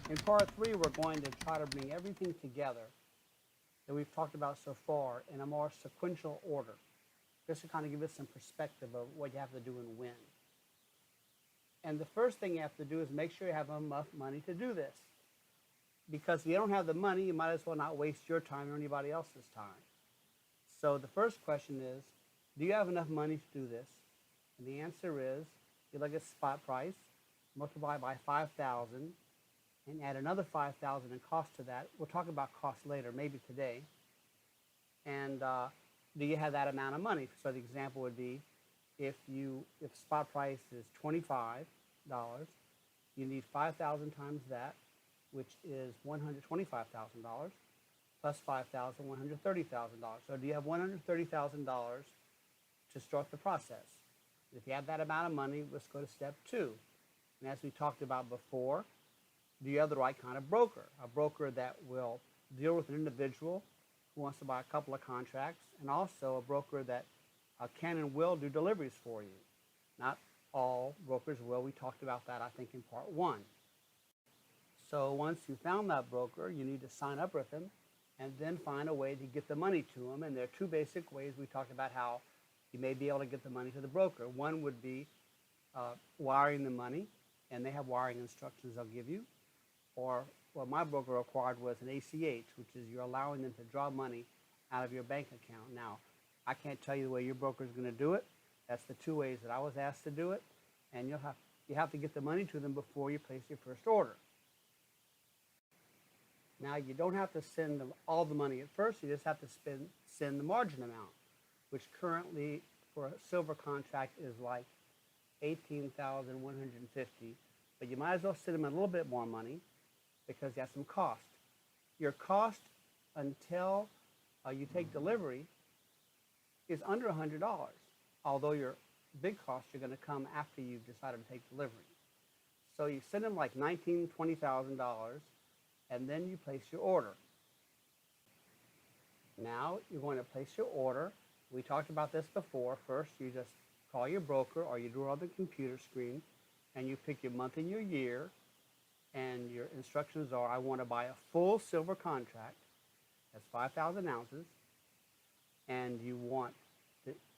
In part 3, we're going to try to bring everything together that we've talked about so far in a more sequential order, just to kind of give us some perspective of what you have to do and when. And the first thing you have to do is make sure you have enough money to do this. Because if you don't have the money, you might as well not waste your time or anybody else's time. So the first question is, do you have enough money to do this? And the answer is, you look at spot price, multiply by 5,000, and add another 5,000 in cost to that. We'll talk about cost later, maybe today. And do you have that amount of money? So the example would be, if spot price is $25, you need 5,000 times that, which is $125,000, plus 5,000, $130,000. So do you have $130,000 to start the process? If you have that amount of money, let's go to step 2. And as we talked about before, do you have the right kind of broker? A broker that will deal with an individual who wants to buy a couple of contracts, and also a broker that can and will do deliveries for you. Not all brokers will. We talked about that, I think, in part 1. So once you found that broker, you need to sign up with him and then find a way to get the money to him. And there are 2 basic ways we talked about how you may be able to get the money to the broker. One would be wiring the money, and they have wiring instructions they'll give you. Or what my broker required was an ACH, which is you're allowing them to draw money out of your bank account. Now, I can't tell you the way your broker is going to do it. That's the 2 ways that I was asked to do it. And you have to get the money to them before you place your first order. Now, you don't have to send them all the money at first. You just have to send the margin amount, which currently for a silver contract is like $18,150. But you might as well send them a little bit more money because you have some cost. Your cost until you take delivery is under $100, although your big costs are going to come after you've decided to take delivery. So you send them like $19,000, $20,000, and then you place your order. Now you're going to place your order. We talked about this before. First, you just call your broker, or you do it on the computer screen, and you pick your month and your year, and your instructions are, I want to buy a full silver contract. That's 5,000 ounces. And you want,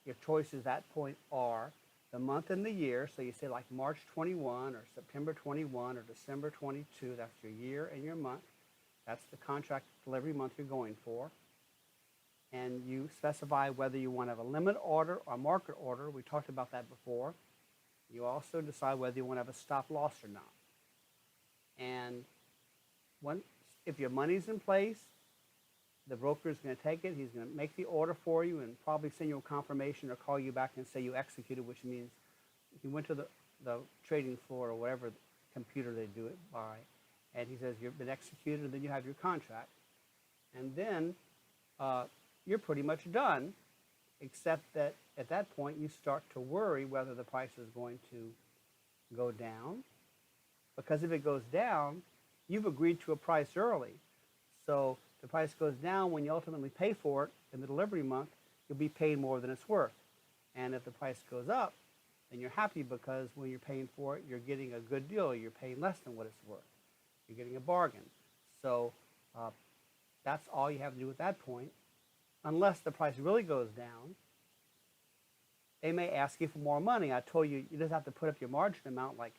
your choices at that point are the month and the year. So you say like March 21 or September 21 or December 22. That's your year and your month. That's the contract delivery month you're going for. And you specify whether you want to have a limit order or a market order. We talked about that before. You also decide whether you want to have a stop loss or not. And if your money's in place, the broker is going to take it. He's going to make the order for you and probably send you a confirmation or call you back and say you executed, which means you went to the trading floor or whatever computer they do it by, and he says you've been executed, and then you have your contract. And then you're pretty much done, except that at that point you start to worry whether the price is going to go down. Because if it goes down, you've agreed to a price early. So the price goes down, when you ultimately pay for it in the delivery month, you'll be paid more than it's worth. And if the price goes up, then you're happy because when you're paying for it, you're getting a good deal. You're paying less than what it's worth. You're getting a bargain. So that's all you have to do at that point. Unless the price really goes down, they may ask you for more money. I told you, you just have to put up your margin amount, like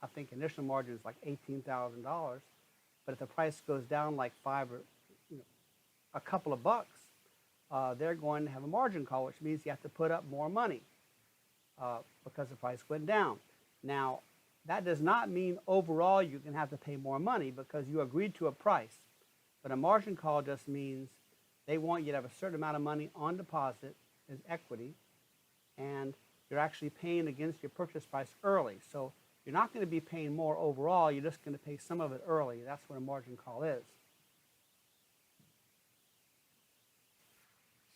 I think initial margin is like $18,000. But if the price goes down like a couple of bucks, they're going to have a margin call, which means you have to put up more money because the price went down. Now, that does not mean overall you're going to have to pay more money because you agreed to a price. But a margin call just means they want you to have a certain amount of money on deposit as equity, and you're actually paying against your purchase price early. So you're not going to be paying more overall. You're just going to pay some of it early. That's what a margin call is.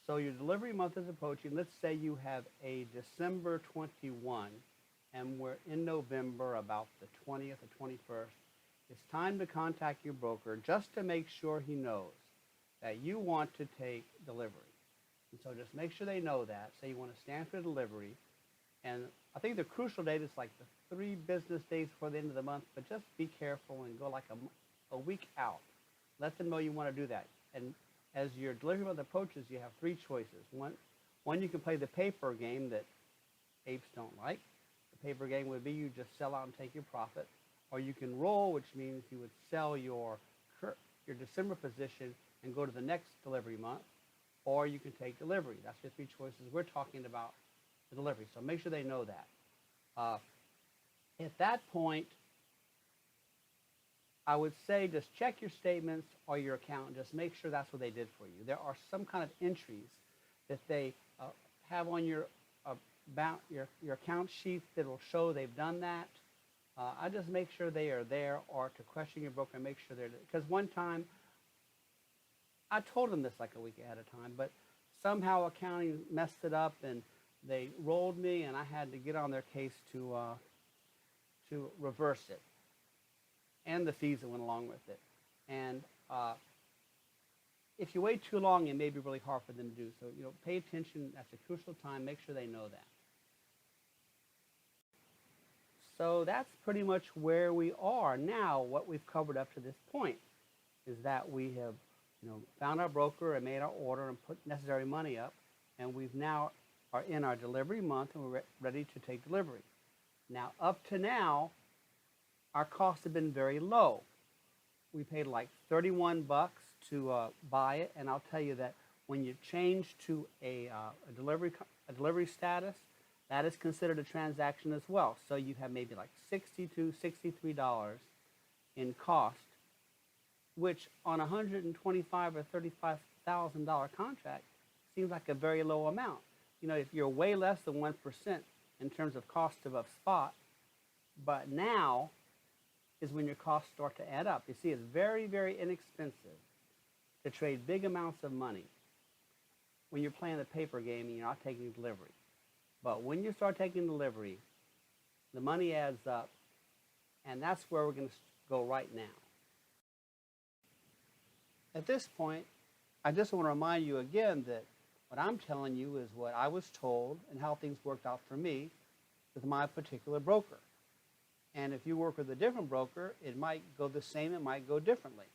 So your delivery month is approaching. Let's say you have a December 21, and we're in November, about the 20th or 21st. It's time to contact your broker just to make sure he knows that you want to take delivery. And so just make sure they know that. Say you want to stand for delivery. And I think the crucial date is like 3 business days before the end of the month, but just be careful and go like a week out. Let them know you want to do that. And as your delivery month approaches, you have 3 choices. One, you can play the paper game that apes don't like. The paper game would be you just sell out and take your profit. Or you can roll, which means you would sell your December position and go to the next delivery month. Or you can take delivery. That's your 3 choices. We're talking about the delivery, so make sure they know that. At that point, I would say just check your statements or your account. Just make sure that's what they did for you. There are some kind of entries that they have on your account sheet that will show they've done that. I just make sure they are there, or to question your broker and make sure they're there. Because one time, I told them this like a week ahead of time, but somehow accounting messed it up and they rolled me, and I had to get on their case to reverse it, and the fees that went along with it. And if you wait too long, it may be really hard for them to do. So, pay attention. That's a crucial time. Make sure they know that. So that's pretty much where we are now. What we've covered up to this point is that we have, found our broker and made our order and put necessary money up, and we've now are in our delivery month and we're ready to take delivery. Now, up to now, our costs have been very low. We paid like 31 bucks to buy it, and I'll tell you that when you change to a delivery status, that is considered a transaction as well. So you have maybe like $62, $63 in cost, which on a $125,000 or $35,000 contract seems like a very low amount. If you're way less than 1% in terms of cost of a spot, but now is when your costs start to add up. You see, it's very, very inexpensive to trade big amounts of money when you're playing the paper game and you're not taking delivery. But when you start taking delivery, the money adds up, and that's where we're going to go right now. At this point, I just want to remind you again that what I'm telling you is what I was told and how things worked out for me with my particular broker. And if you work with a different broker, it might go the same, it might go differently.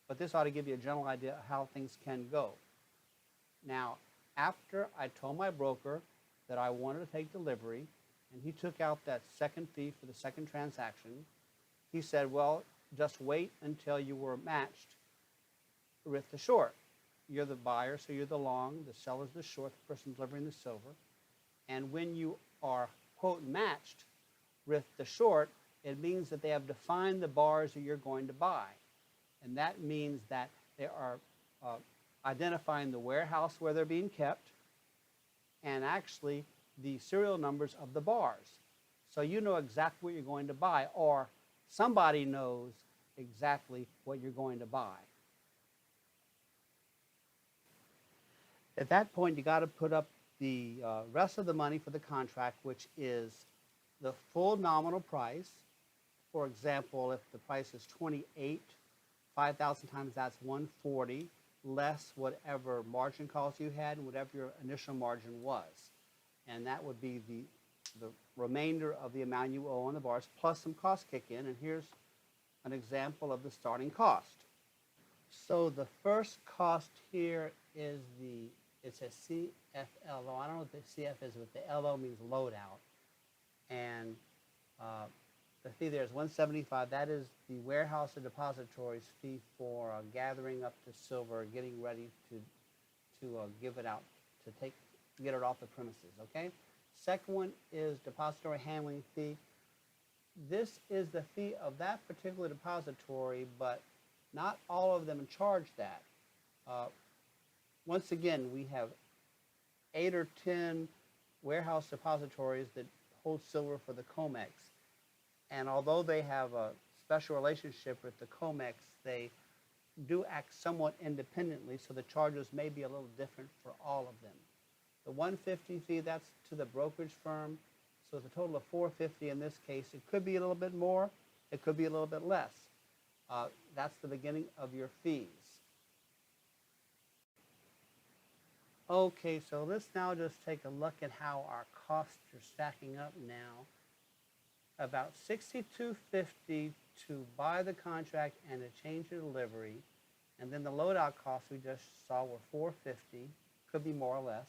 But this ought to give you a general idea of how things can go. Now, after I told my broker that I wanted to take delivery, and he took out that second fee for the second transaction, he said, well, just wait until you were matched with the short. You're the buyer, so you're the long, the seller's the short, the person delivering the silver. And when you are, quote, matched with the short, it means that they have defined the bars that you're going to buy. And that means that they are identifying the warehouse where they're being kept, and actually the serial numbers of the bars. So you know exactly what you're going to buy, or somebody knows exactly what you're going to buy. At that point, you got to put up the rest of the money for the contract, which is the full nominal price. For example, if the price is 28, 5,000 times that's 140, less whatever margin calls you had and whatever your initial margin was. And that would be the remainder of the amount you owe on the bars, plus some costs kick in. And here's an example of the starting cost. So the first cost here is it's a CFLO. I don't know what the CF is, but the LO means loadout. And the fee there is $175. That is the warehouse or depository's fee for gathering up the silver, getting ready to give it out, to get it off the premises, okay? Second one is depository handling fee. This is the fee of that particular depository, but not all of them charge that. Once again, we have 8 or 10 warehouse depositories that hold silver for the Comex. And although they have a special relationship with the Comex, they do act somewhat independently, so the charges may be a little different for all of them. The $150 fee, that's to the brokerage firm, so it's a total of $450 in this case. It could be a little bit more, it could be a little bit less. That's the beginning of your fees. Okay, so let's now just take a look at how our costs are stacking up now. about $62.50 to buy the contract and to change the delivery, and then the loadout costs we just saw were $4.50, could be more or less.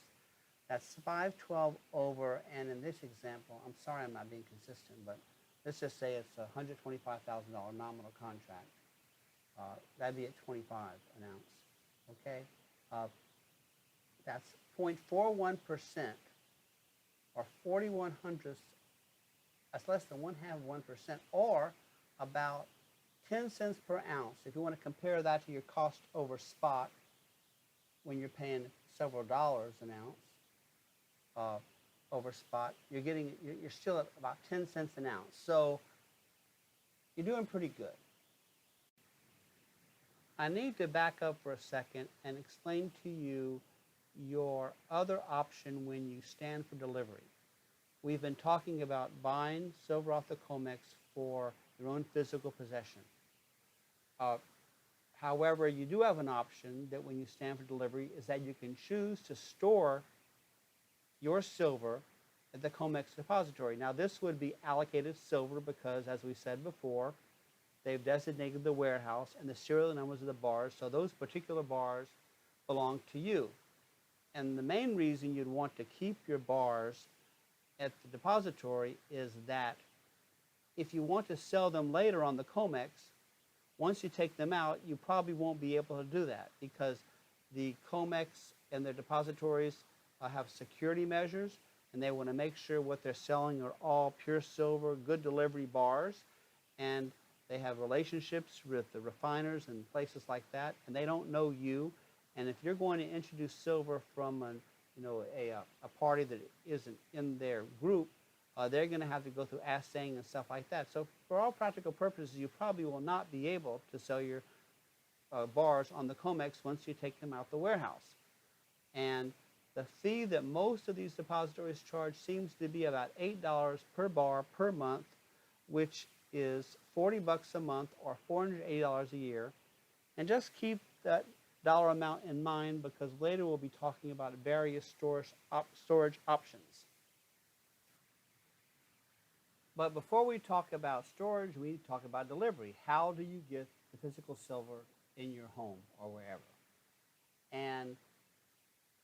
That's $512 over, and in this example, I'm sorry I'm not being consistent, but let's just say it's a $125,000 nominal contract. That'd be at 25 an ounce, okay? That's 0.41%, or 41 hundredths. That's less than 1/2 of 1%, or about 10 cents per ounce. If you want to compare that to your cost over spot when you're paying several dollars an ounce over spot, you're still at about 10 cents an ounce. So you're doing pretty good. I need to back up for a second and explain to you your other option when you stand for delivery. We've been talking about buying silver off the Comex for your own physical possession. However, you do have an option that when you stand for delivery is that you can choose to store your silver at the Comex depository. Now, this would be allocated silver because, as we said before, they've designated the warehouse and the serial numbers of the bars, so those particular bars belong to you. And the main reason you'd want to keep your bars at the depository is that if you want to sell them later on the Comex, once you take them out, you probably won't be able to do that because the Comex and their depositories have security measures, and they want to make sure what they're selling are all pure silver, good delivery bars, and they have relationships with the refiners and places like that, and they don't know you. And if you're going to introduce silver from a party that isn't in their group, they're going to have to go through assaying and stuff like that. So for all practical purposes, you probably will not be able to sell your bars on the Comex once you take them out the warehouse. And the fee that most of these depositories charge seems to be about $8 per bar per month, which is $40 a month or $480 a year. And just keep that dollar amount in mind because later we'll be talking about various storage options. But before we talk about storage, we need to talk about delivery. How do you get the physical silver in your home or wherever? And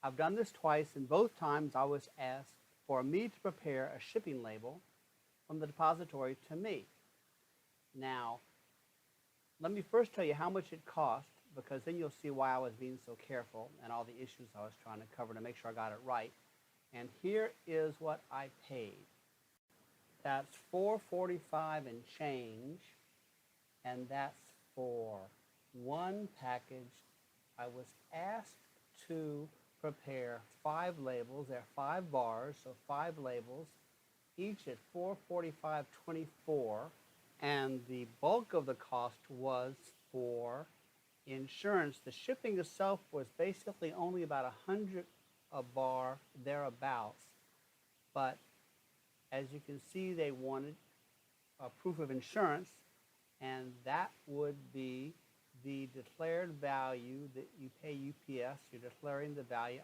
I've done this twice, and both times I was asked for me to prepare a shipping label from the depository to me. Now, let me first tell you how much it cost, because then you'll see why I was being so careful and all the issues I was trying to cover to make sure I got it right. And here is what I paid. That's $4.45 and change, and that's for one package. I was asked to prepare 5 labels. There are 5 bars, so 5 labels, each at $4.45.24, and the bulk of the cost was for insurance. The shipping itself was basically only about $100 a bar, thereabouts, but as you can see, they wanted a proof of insurance, and that would be the declared value that you pay UPS. You're declaring the value.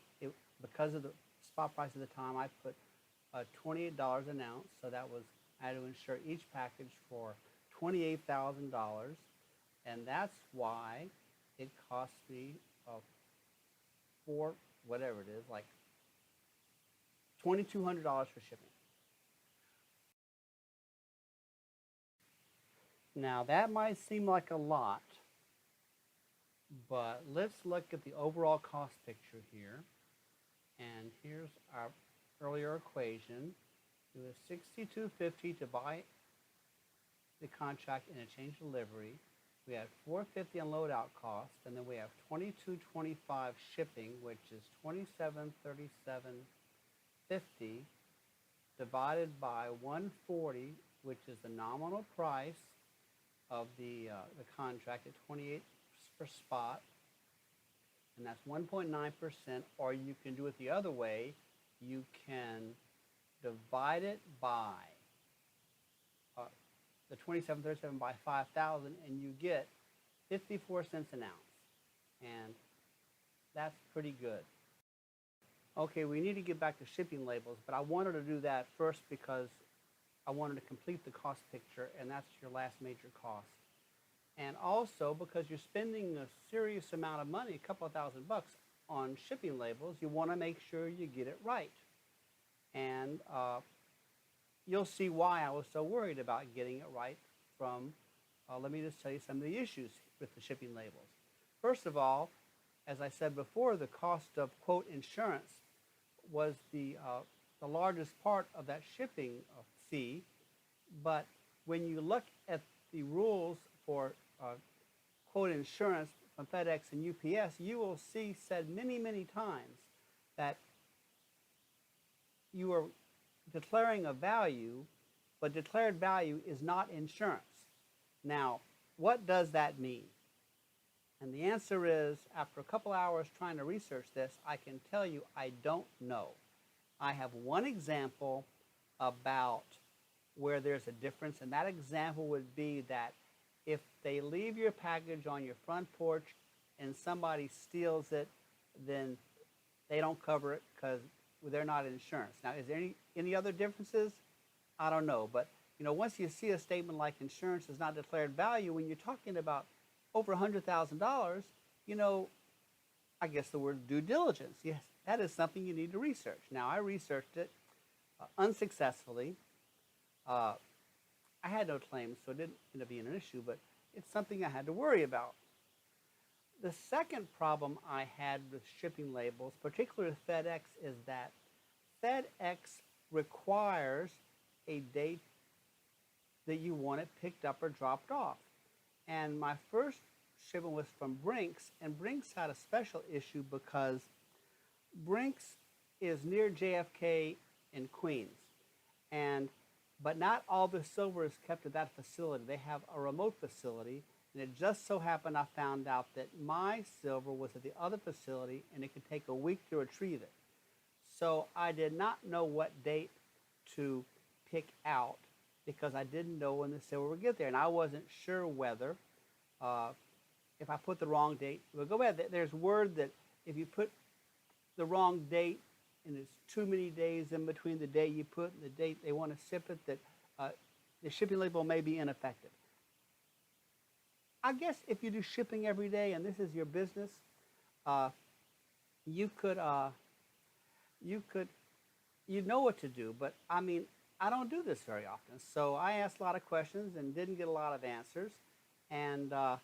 Because of the spot price at the time, I put $28 an ounce, so that was, I had to insure each package for $28,000, and that's why it cost me whatever it is, like $2,200 for shipping. Now that might seem like a lot, but let's look at the overall cost picture here. And here's our earlier equation. It was $62.50 to buy the contract in a change delivery. We have $4.50 on loadout cost, and then we have $22.25 shipping, which is $27.37.50 divided by 140, which is the nominal price of the contract at 28 per spot, and that's 1.9%, or you can do it the other way. You can divide it by the 27.37 by 5,000, and you get 54 cents an ounce, and that's pretty good. Okay, we need to get back to shipping labels, but I wanted to do that first because I wanted to complete the cost picture, and that's your last major cost. And also, because you're spending a serious amount of money, a couple of $1,000 on shipping labels, you want to make sure you get it right. And you'll see why I was so worried about getting it right from, let me just tell you some of the issues with the shipping labels. First of all, as I said before, the cost of, quote, insurance was the largest part of that shipping fee. But when you look at the rules for, quote, insurance from FedEx and UPS, you will see said many, many times that you are declaring a value, but declared value is not insurance. Now, what does that mean? And the answer is, after a couple hours trying to research this, I can tell you I don't know. I have one example about where there's a difference, and that example would be that if they leave your package on your front porch and somebody steals it, then they don't cover it because they're not insurance. Now, is there any other differences? I don't know. But, once you see a statement like insurance is not declared value, when you're talking about over $100,000, I guess the word due diligence. Yes, that is something you need to research. Now, I researched it unsuccessfully. I had no claims, so it didn't end up being an issue, but it's something I had to worry about. The second problem I had with shipping labels, particularly with FedEx, is that FedEx requires a date that you want it picked up or dropped off. And my first shipment was from Brinks, and Brinks had a special issue because Brinks is near JFK in Queens. But not all the silver is kept at that facility. They have a remote facility, and it just so happened I found out that my silver was at the other facility, and it could take a week to retrieve it. So I did not know what date to pick out because I didn't know when the silver would get there, and I wasn't sure whether if I put the wrong date, it would go bad. There's word that if you put the wrong date and it's too many days in between the date you put and the date they want to ship it, that the shipping label may be ineffective. I guess if you do shipping every day and this is your business, you know what to do. But I mean, I don't do this very often, so I asked a lot of questions and didn't get a lot of answers. And I'm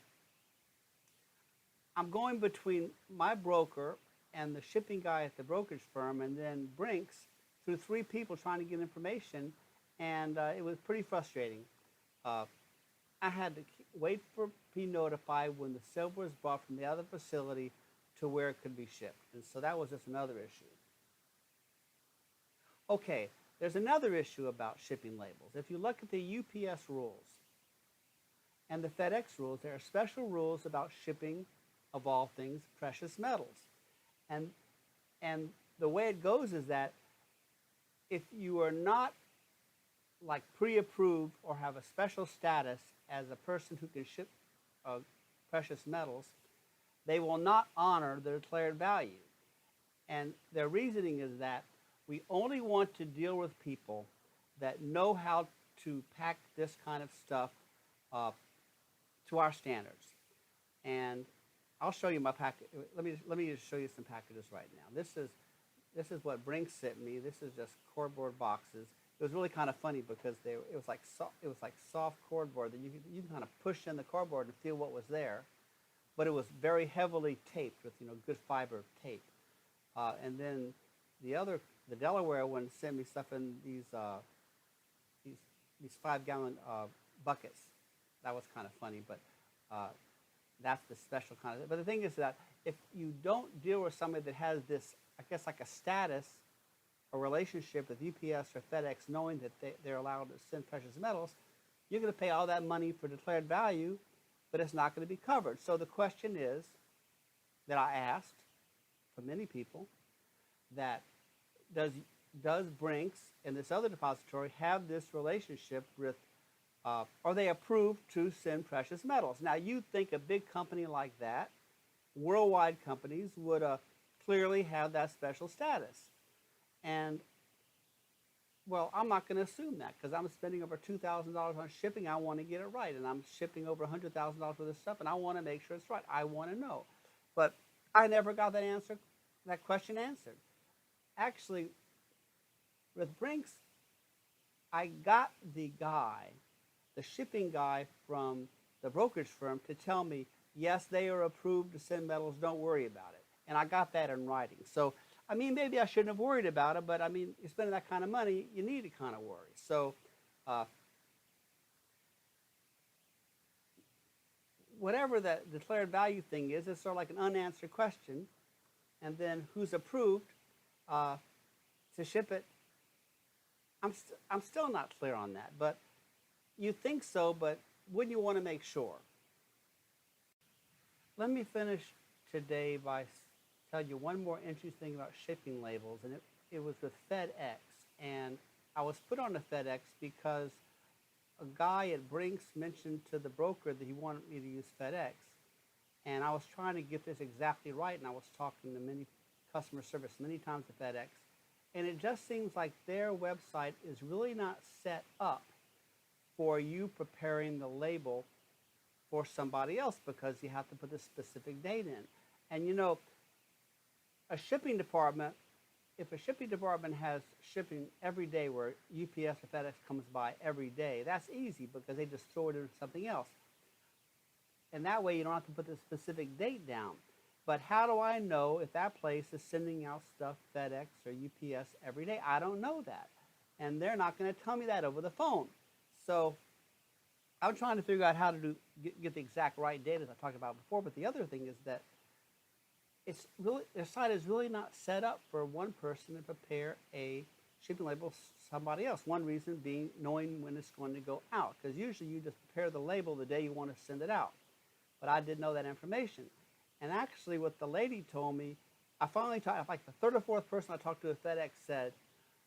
going between my broker and the shipping guy at the brokerage firm, and then Brinks, through three people trying to get information, and it was pretty frustrating. I had to wait for be notified when the silver was brought from the other facility to where it could be shipped, and so that was just another issue. Okay, there's another issue about shipping labels. If you look at the UPS rules and the FedEx rules, there are special rules about shipping of all things precious metals. And the way it goes is that if you are not like pre-approved or have a special status as a person who can ship precious metals, they will not honor the declared value. And their reasoning is that we only want to deal with people that know how to pack this kind of stuff to our standards. And I'll show you my package. Let me just show you some packages right now. This is what Brinks sent me. This is just cardboard boxes. It was really kind of funny because it was like soft cardboard that you can kind of push in the cardboard and feel what was there, but it was very heavily taped with good fiber tape. And then the Delaware one sent me stuff in these 5-gallon buckets. That was kind of funny, but. That's the special kind of. But the thing is that if you don't deal with somebody that has this, I guess, like a status, a relationship with UPS or FedEx, knowing that they're allowed to send precious metals, you're going to pay all that money for declared value, but it's not going to be covered. So the question is that I asked for many people that does Brinks and this other depository have this relationship with are they approved to send precious metals? Now, you'd think a big company like that, worldwide companies, would clearly have that special status. And Well, I'm not going to assume that because I'm spending over $2,000 on shipping. I want to get it right. And I'm shipping over $100,000 worth of stuff, and I want to make sure it's right. I want to know. But I never got that question answered. Actually, with Brinks, I got the shipping guy from the brokerage firm to tell me, yes, they are approved to send metals, don't worry about it. And I got that in writing. So, I mean, maybe I shouldn't have worried about it, but I mean, you're spending that kind of money, you need to kind of worry. So, whatever that declared value thing is, it's sort of like an unanswered question. And then who's approved to ship it? I'm still not clear on that, but you think so, but wouldn't you want to make sure? Let me finish today by telling you one more interesting thing about shipping labels, and it was with FedEx. And I was put on to FedEx because a guy at Brinks mentioned to the broker that he wanted me to use FedEx. And I was trying to get this exactly right, and I was talking to many customer service many times at FedEx. And it just seems like their website is really not set up for you preparing the label for somebody else because you have to put the specific date in. And you know, a shipping department, if a shipping department has shipping every day where UPS or FedEx comes by every day, that's easy because they just throw it into something else. And that way you don't have to put the specific date down. But how do I know if that place is sending out stuff FedEx or UPS every day? I don't know that. And they're not going to tell me that over the phone. So I'm trying to figure out how to get the exact right date as I talked about before. But the other thing is that their site is really not set up for one person to prepare a shipping label for somebody else. One reason being knowing when it's going to go out. Because usually you just prepare the label the day you want to send it out. But I didn't know that information. And actually what the lady told me, I finally talked, like the third or fourth person I talked to at FedEx said,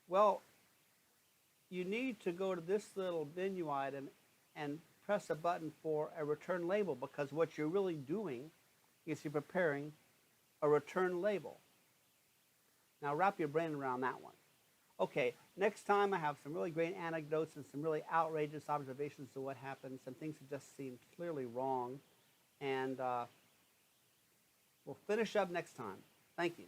well, you need to go to this little menu item and press a button for a return label because what you're really doing is you're preparing a return label. Now wrap your brain around that one. Okay, next time I have some really great anecdotes and some really outrageous observations of what happened, some things that just seem clearly wrong. And we'll finish up next time. Thank you.